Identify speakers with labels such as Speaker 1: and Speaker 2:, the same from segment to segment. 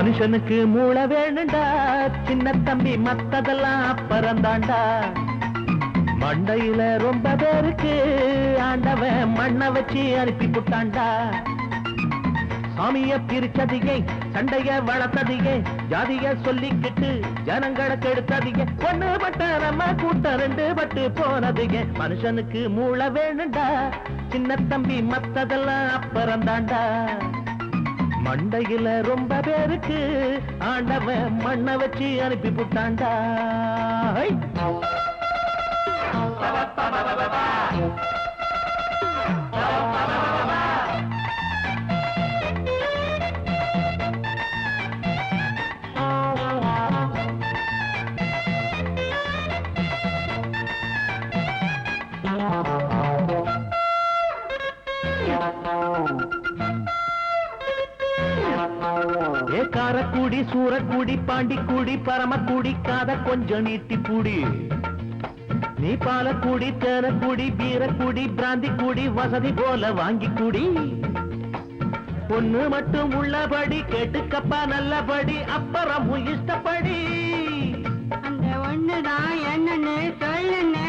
Speaker 1: மனுஷனுக்கு மூளை வேணுண்டா, சின்ன தம்பி மத்ததெல்லாம் அப்புறந்தாண்டா. மண்டையில ரொம்ப பேருக்கு ஆண்டவன் மண்ணை வச்சு அனுப்பி புட்டாண்டா. சாமிய பிரிச்சதிகை, சண்டைய வளர்த்ததிகை, ஜாதிய சொல்லிக்கிட்டு ஜனங்களை கெடுத்ததிகை, ஒண்ணு பட்ட நம்ம கூட்டம் ரெண்டு பட்டு போனதுங்க. மனுஷனுக்கு மூளை வேணுண்டா, சின்ன தம்பி மத்ததெல்லாம் அப்புறந்தாண்டா. மண்டையில ரொம்ப பேருக்கு ஆண்டவன் மண்ணை வச்சு அனுப்பி புட்டாண்டா. காரக்கூடி, சூரக்கூடி, பாண்டிக்கூடி, பரமக்கூடி, காத கொஞ்சம் நீட்டி கூடி. நீ பாலக்கூடி, தேனக்கூடி, பீரக்கூடி, பிராந்தி கூடி, வசதி போல வாங்கி கூடி. ஒண்ணு மட்டும் உள்ளபடி கேட்டுக்கப்பா நல்லபடி, அப்புறம் இஷ்டப்படி.
Speaker 2: அந்த ஒண்ணுதான் என்னன்னு சொல்லுன்னு.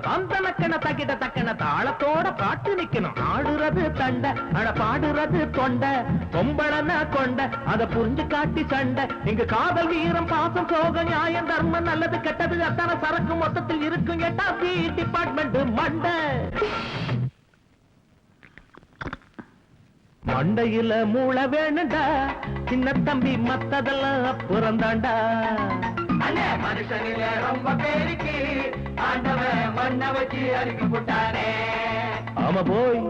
Speaker 1: தந்தனக்கண தக்கிட்ட தக்கன தாளத்தோட பாட்டு நிக்கணும். ஆடுறது தண்டை, அட பாடுறது தொண்டை, பொம்பளனா கொண்ட அத புரிஞ்சு காட்டி சண்டை. இங்க காதல், வீரம், பாசம், சோகம், நியாயம், தர்மம், நல்லது கெட்டது அத்தனை சரக்கு மொத்தத்தில் இருக்கும். எட்டா பி டிபார்ட்மெண்ட் மண்டை. மண்டையில மூளை வேணுண்டா, சின்ன தம்பி மத்ததெல்லாம் அப்புறந்தாண்டா. மனுஷனில ரொம்ப பேருக்கு ஆண்டவன் மண்ணை வச்சு அனுப்பி போட்டானே. ஆமா போய்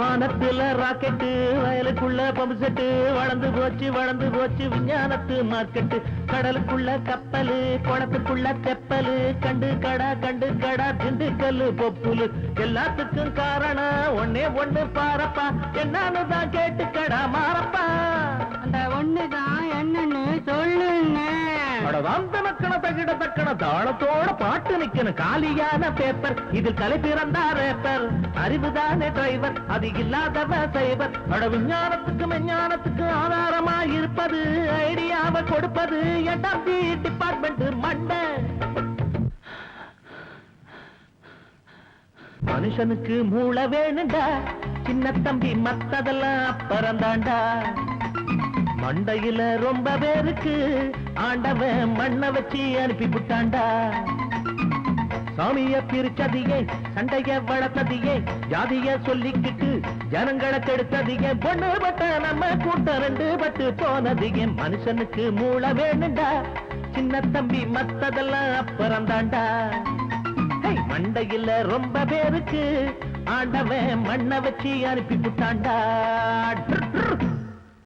Speaker 1: வானத்துல ராக்கெட்டு, வயலுக்குள்ள பம்பு செட்டு, வளர்ந்து போச்சு வளர்ந்து போச்சு விஞ்ஞானத்து மார்க்கெட்டு. கடலுக்குள்ள கப்பலு, குளத்துக்குள்ள தெப்பலு, கண்டு கடா திண்டுக்கல்லு பொப்புலு. எல்லாத்துக்கும் காரணம் ஒன்னே ஒண்ணு பாரப்பா, என்னன்னு தான் கேட்டு கடா மாறப்பா.
Speaker 2: அந்த ஒண்ணுதான் என்னன்னு சொல்லுன்னு.
Speaker 1: தக்கிட தக்கன தாளத்தோட பாட்டு நிக்கணும். காலியான பேப்பர், இதில் கலை பிறந்தா ரேப்பர். அறிவுதானே டிரைவர், அது இல்லாதவ சைவர். அட விஞ்ஞானத்துக்கு மெஞ்ஞானத்துக்கு ஆதாரமா இருப்பது, ஐடியாவை கொடுப்பது எட்டாம் டிபார்ட்மெண்ட் மண்டை. மனுஷனுக்கு மூளை வேணுண்டா, சின்ன தம்பி மத்ததெல்லாம் அப்புறந்தாண்டா. மண்டையில ரொம்ப பேருக்கு ஆண்டவன் மண்ணை வச்சு அனுப்பி புட்டாண்டா. சாமிய பிரிச்சதியே, சண்டைய வளர்த்ததியே, ஜாதிய சொல்லிக்கிட்டு ஜனங்களை கெடுத்ததியே, பொண்ணு பட்ட நம்ம கூட்டம் ரெண்டு பட்டு போனதியே. மனுஷனுக்கு மூளை வேணுண்டா, சின்ன தம்பி மத்ததெல்லாம் அப்புறந்தாண்டா. மண்டையில ரொம்ப பேருக்கு ஆண்டவன் மண்ணை வச்சு அனுப்பி புட்டாண்டா.